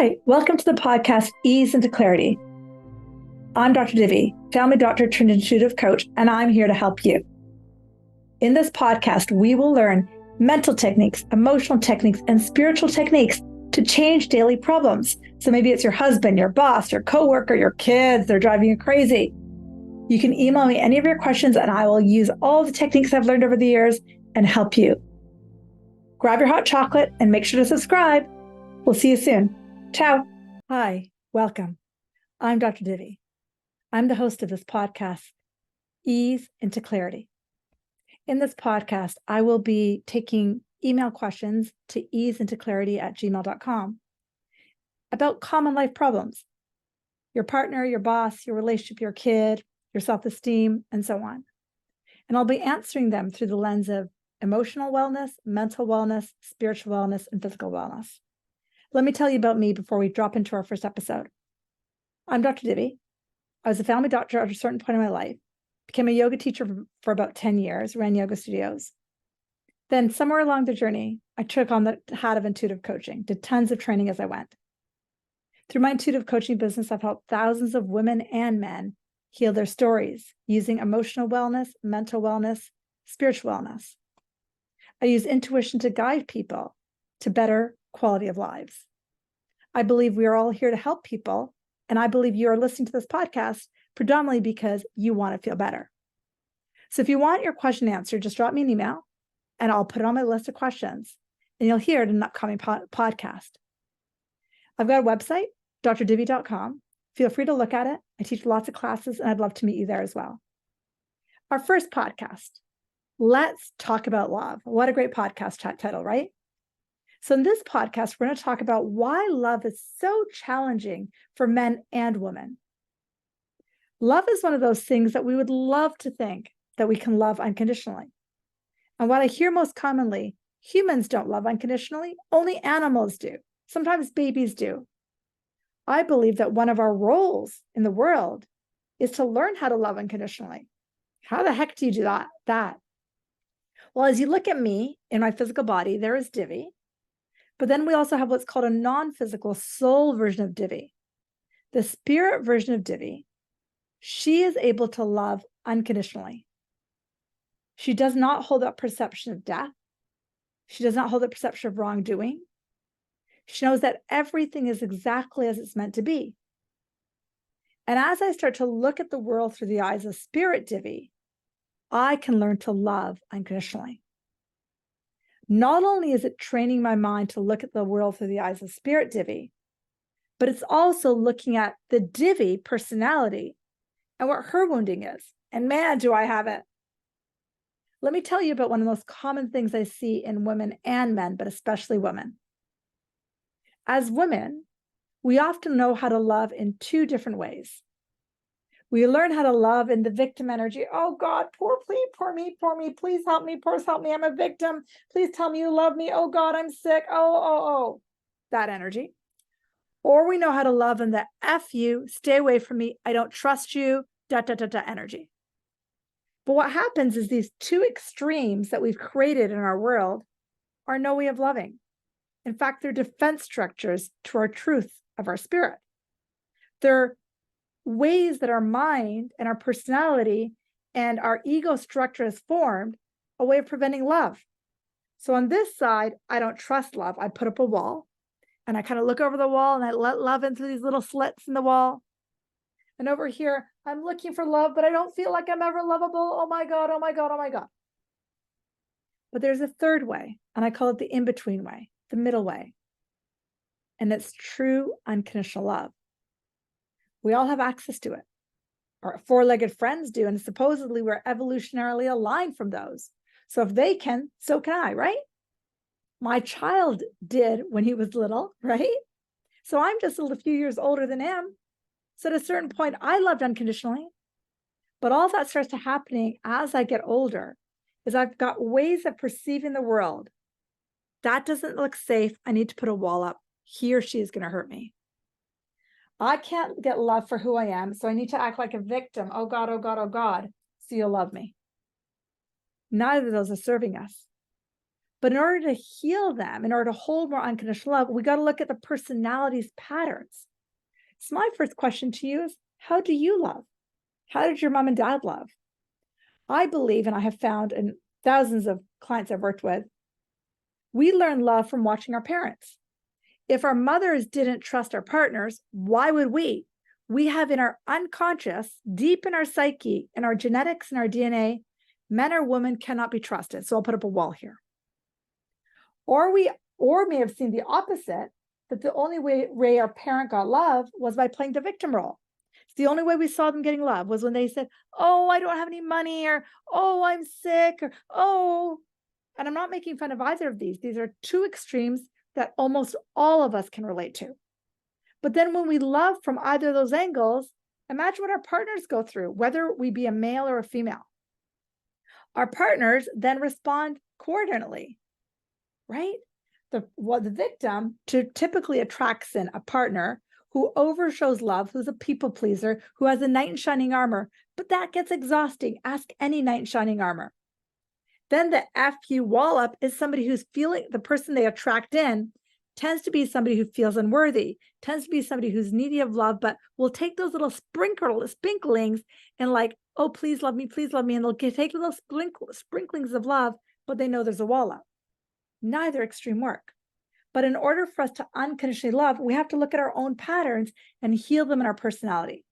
Hi, welcome to the podcast Ease into Clarity. I'm Dr. Divi, family doctor turned intuitive coach, and I'm here to help you. In this podcast, we will learn mental techniques, emotional techniques, and spiritual techniques to change daily problems. So maybe it's your husband, your boss, your coworker, your kids, they're driving you crazy. You can email me any of your questions and I will use all the techniques I've learned over the years and help you. Grab your hot chocolate and make sure to subscribe. We'll see you soon. Ciao. Hi, welcome. I'm Dr. Divi. I'm the host of this podcast, Ease into Clarity. In this podcast, I will be taking email questions to easeintoclarity@gmail.com about common life problems, your partner, your boss, your relationship, your kid, your self-esteem, and so on. And I'll be answering them through the lens of emotional wellness, mental wellness, spiritual wellness, and physical wellness. Let me tell you about me before we drop into our first episode. I'm Dr. Divi. I was a family doctor at a certain point in my life, became a yoga teacher for about 10 years, ran yoga studios. Then somewhere along the journey, I took on the hat of intuitive coaching, did tons of training as I went. Through my intuitive coaching business, I've helped thousands of women and men heal their stories using emotional wellness, mental wellness, spiritual wellness. I use intuition to guide people to better quality of lives. I believe we are all here to help people, and I believe you are listening to this podcast predominantly because you want to feel better. So if you want your question answered, just drop me an email, and I'll put it on my list of questions, and you'll hear it in an upcoming podcast. I've got a website, drdivi.com. Feel free to look at it. I teach lots of classes, and I'd love to meet you there as well. Our first podcast, Let's Talk About Love. What a great podcast title, right? So in this podcast, we're going to talk about why love is so challenging for men and women. Love is one of those things that we would love to think that we can love unconditionally. And what I hear most commonly, humans don't love unconditionally, only animals do. Sometimes babies do. I believe that one of our roles in the world is to learn how to love unconditionally. How the heck do you do that? Well, as you look at me in my physical body, there is Divi. But then we also have what's called a non-physical soul version of Divi. The spirit version of Divi, she is able to love unconditionally. She does not hold that perception of death. She does not hold that perception of wrongdoing. She knows that everything is exactly as it's meant to be. And as I start to look at the world through the eyes of spirit Divi, I can learn to love unconditionally. Not only is it training my mind to look at the world through the eyes of spirit Divi, but it's also looking at the Divi personality and what her wounding is. And man, do I have it. Let me tell you about one of the most common things I see in women and men, but especially women. As women, we often know how to love in two different ways. We learn how to love in the victim energy. Oh God, poor me, please help me, I'm a victim. Please tell me you love me. Oh God, I'm sick. Oh, that energy. Or we know how to love in the F you, stay away from me, I don't trust you, energy. But what happens is these two extremes that we've created in our world are no way of loving. In fact, they're defense structures to our truth of our spirit. They're ways that our mind and our personality and our ego structure is formed, a way of preventing love. So on this side, I don't trust love. I put up a wall and I kind of look over the wall and I let love in through these little slits in the wall. And over here, I'm looking for love, but I don't feel like I'm ever lovable. Oh my God. But there's a third way, and I call it the in-between way, the middle way. And it's true unconditional love. We all have access to it. Our four-legged friends do, and supposedly we're evolutionarily aligned from those. So if they can, so can I, right? My child did when he was little, right? So I'm just a few years older than him. So at a certain point, I loved unconditionally. But all that starts to happening as I get older is I've got ways of perceiving the world. That doesn't look safe. I need to put a wall up. He or she is going to hurt me. I can't get love for who I am, so I need to act like a victim. Oh God, so you'll love me. Neither of those are serving us. But in order to heal them, in order to hold more unconditional love, we got to look at the personalities patterns. So my first question to you is, how do you love? How did your mom and dad love? I believe, and I have found in thousands of clients I've worked with, we learn love from watching our parents. If our mothers didn't trust our partners, why would we? We have in our unconscious, deep in our psyche, in our genetics and our DNA, men or women cannot be trusted. So I'll put up a wall here. Or may have seen the opposite, that the only way our parent got love was by playing the victim role. It's the only way we saw them getting love was when they said, oh, I don't have any money, or oh, I'm sick, or oh, and I'm not making fun of either of these. These are two extremes that almost all of us can relate to. But then when we love from either of those angles, imagine what our partners go through, whether we be a male or a female. Our partners then respond coordinately, right? The victim typically attracts in a partner who overshows love, who's a people pleaser, who has a knight in shining armor, but that gets exhausting. Ask any knight in shining armor. Then the FU wallop is somebody who's feeling, the person they attract in tends to be somebody who feels unworthy, tends to be somebody who's needy of love, but will take those little sprinklings and like, oh, please love me, and they'll take little sprinklings of love, but they know there's a wall up. Neither extreme work. But in order for us to unconditionally love, we have to look at our own patterns and heal them in our personality.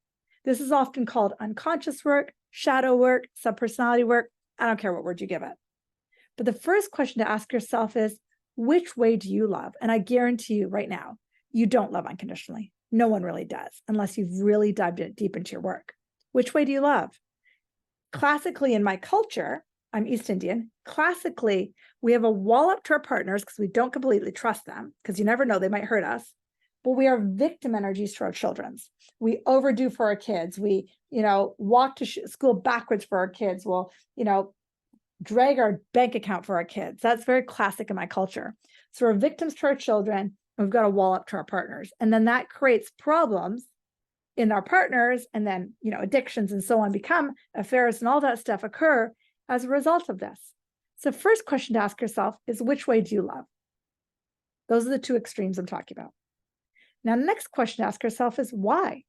This is often called unconscious work, shadow work, subpersonality work. I don't care what word you give it. But the first question to ask yourself is, which way do you love? And I guarantee you right now, you don't love unconditionally. No one really does, unless you've really dived deep into your work. Which way do you love? Classically, in my culture, I'm East Indian. Classically, we have a wall up to our partners because we don't completely trust them, because you never know, they might hurt us. But we are victim energies to our children's. We overdo for our kids. We, walk to school backwards for our kids. We'll, drag our bank account for our kids. That's very classic in my culture. So we're victims to our children, and we've got a wall up to our partners. And then that creates problems in our partners. And then, addictions and so on become affairs, and all that stuff occur as a result of this. So first question to ask yourself is, which way do you love? Those are the two extremes I'm talking about. Now, the next question to ask yourself is why?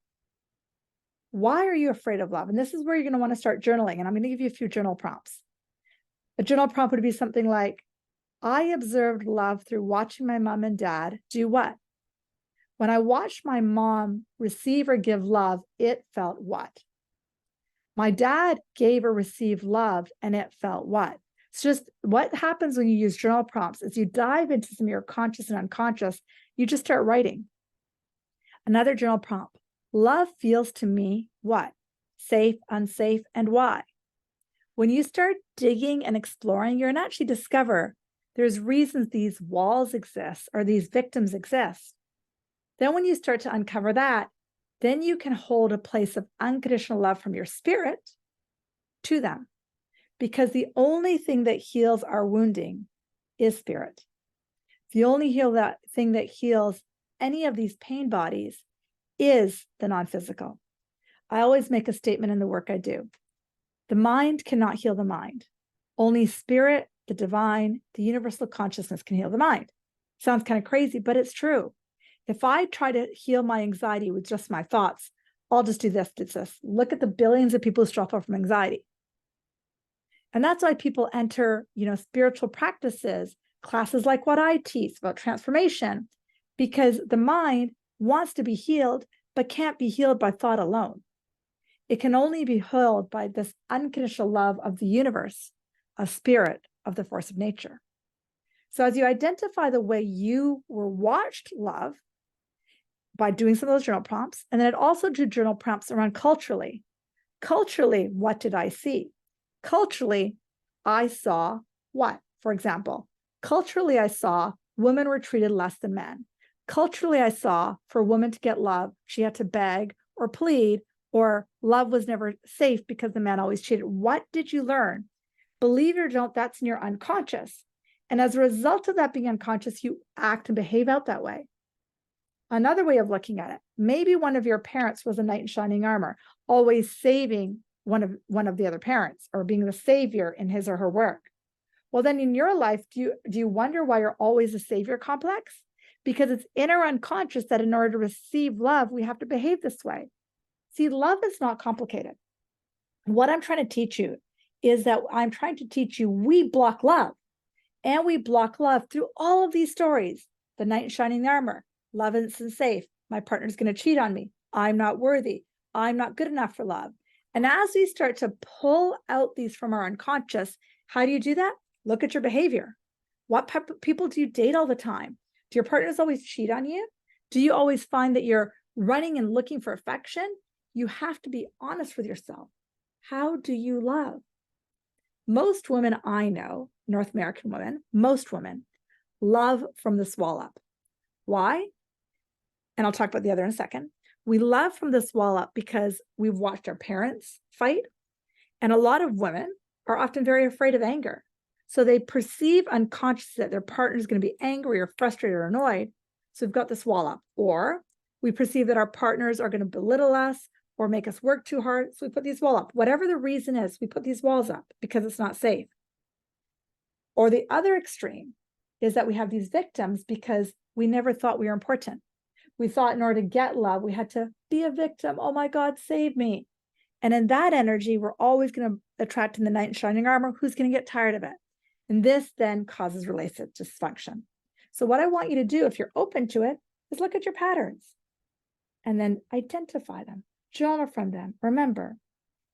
Why are you afraid of love? And this is where you're going to want to start journaling. And I'm going to give you a few journal prompts. A journal prompt would be something like, I observed love through watching my mom and dad do what? When I watched my mom receive or give love, it felt what? My dad gave or received love, and it felt what? It's just what happens when you use journal prompts is you dive into some of your conscious and unconscious, you just start writing. Another journal prompt, love feels to me what? Safe, unsafe, and why? When you start digging and exploring, you're going to actually discover there's reasons these walls exist or these victims exist. Then when you start to uncover that, then you can hold a place of unconditional love from your spirit to them. Because the only thing that heals our wounding is spirit. The only thing that heals any of these pain bodies is the non-physical. I always make a statement in the work I do. The mind cannot heal the mind. Only spirit, the divine, the universal consciousness can heal the mind. Sounds kind of crazy, but it's true. If I try to heal my anxiety with just my thoughts, I'll just do this. Look at the billions of people who struggle from anxiety. And that's why people enter, spiritual practices, classes like what I teach about transformation, because the mind wants to be healed, but can't be healed by thought alone. It can only be healed by this unconditional love of the universe, a spirit of the force of nature. So as you identify the way you were watched love by doing some of those journal prompts, and then it also do journal prompts around culturally. Culturally, what did I see? Culturally, I saw what? For example, culturally, I saw women were treated less than men. Culturally, I saw for a woman to get love, she had to beg or plead, or love was never safe because the man always cheated. What did you learn? Believe it or don't, that's in your unconscious. And as a result of that being unconscious, you act and behave out that way. Another way of looking at it, maybe one of your parents was a knight in shining armor, always saving one of the other parents or being the savior in his or her work. Well, then in your life, do you wonder why you're always a savior complex? Because it's in our unconscious that in order to receive love, we have to behave this way. See, love is not complicated. What I'm trying to teach you is that I'm trying to teach you we block love. And we block love through all of these stories. The knight in shining armor, love isn't safe. My partner's going to cheat on me. I'm not worthy. I'm not good enough for love. And as we start to pull out these from our unconscious, how do you do that? Look at your behavior. What type of people do you date all the time? Do your partners always cheat on you? Do you always find that you're running and looking for affection? You have to be honest with yourself. How do you love? Most women I know, North American women, most women love from the wall up. Why? And I'll talk about the other in a second. We love from this wall up because we've watched our parents fight. And a lot of women are often very afraid of anger. So they perceive unconsciously that their partner is going to be angry or frustrated or annoyed. So we've got this wall up. Or we perceive that our partners are going to belittle us or make us work too hard. So we put these walls up. Whatever the reason is, we put these walls up because it's not safe. Or the other extreme is that we have these victims because we never thought we were important. We thought in order to get love, we had to be a victim. Oh my God, save me. And in that energy, we're always going to attract in the knight in shining armor who's going to get tired of it. And this then causes relationship dysfunction. So what I want you to do, if you're open to it, is look at your patterns and then identify them, journal from them. Remember,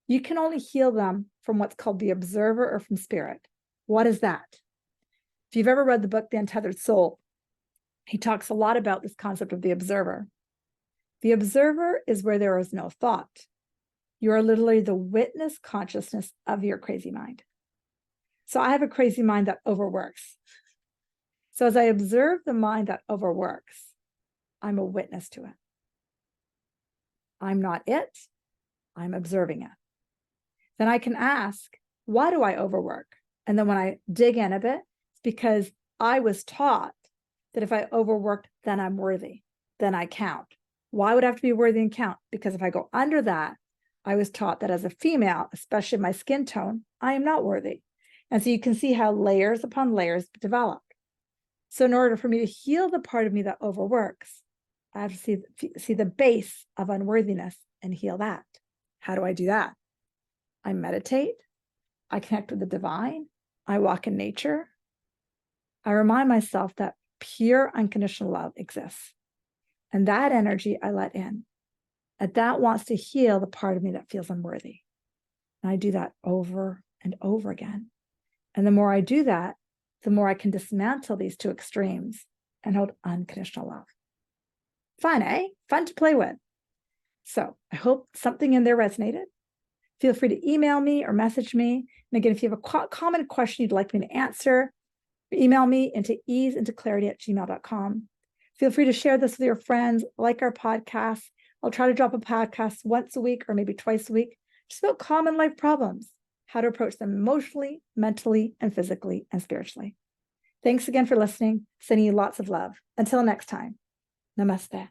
you can only heal them from what's called the observer or from spirit. What is that? If you've ever read the book, The Untethered Soul, he talks a lot about this concept of the observer. The observer is where there is no thought. You are literally the witness consciousness of your crazy mind. So I have a crazy mind that overworks. So as I observe the mind that overworks, I'm a witness to it. I'm not it. I'm observing it. Then I can ask, why do I overwork? And then when I dig in a bit, it's because I was taught that if I overworked, then I'm worthy, then I count. Why would I have to be worthy and count? Because if I go under that, I was taught that as a female, especially my skin tone, I am not worthy. And so you can see how layers upon layers develop. So in order for me to heal the part of me that overworks, I have to see the base of unworthiness and heal that. How do I do that? I meditate. I connect with the divine. I walk in nature. I remind myself that pure unconditional love exists. And that energy I let in. And that wants to heal the part of me that feels unworthy. And I do that over and over again. And the more I do that, the more I can dismantle these two extremes and hold unconditional love. Fun, eh? Fun to play with. So I hope something in there resonated. Feel free to email me or message me. And again, if you have a common question you'd like me to answer, email me into easeintoclarity@gmail.com. Feel free to share this with your friends, like our podcast. I'll try to drop a podcast once a week or maybe twice a week, just about common life problems, how to approach them emotionally, mentally, and physically and spiritually. Thanks again for listening. Sending you lots of love. Until next time, namaste.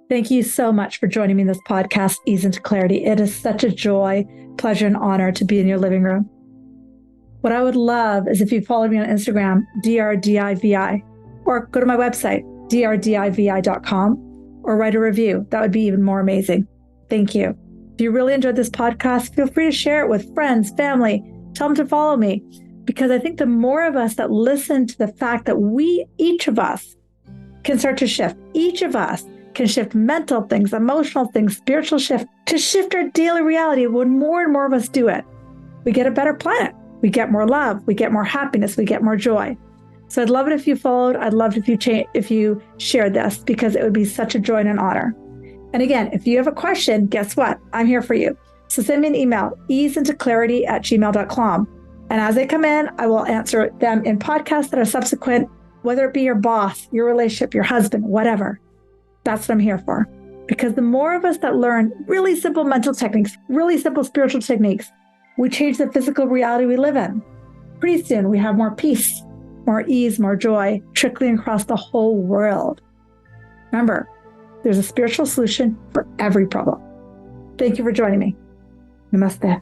Thank you so much for joining me in this podcast, Ease into Clarity. It is such a joy, pleasure, and honor to be in your living room. What I would love is if you follow me on Instagram, DRDIVI, or go to my website, drdivi.com, or write a review. That would be even more amazing. Thank you. If you really enjoyed this podcast, feel free to share it with friends, family. Tell them to follow me, because I think the more of us that listen to the fact that each of us can start to shift, each of us can shift mental things, emotional things, spiritual shift, to shift our daily reality. When more and more of us do it, we get a better planet. We get more love. We get more happiness. We get more joy. So I'd love it if you followed. I'd love it if you shared this, because it would be such a joy and an honor. And again, if you have a question, guess what? I'm here for you. So send me an email, easeintoclarity@gmail.com. And as they come in, I will answer them in podcasts that are subsequent, whether it be your boss, your relationship, your husband, whatever. That's what I'm here for. Because the more of us that learn really simple mental techniques, really simple spiritual techniques, we change the physical reality we live in. Pretty soon we have more peace, more ease, more joy, trickling across the whole world. Remember, There's a spiritual solution for every problem. Thank you for joining me. Namaste.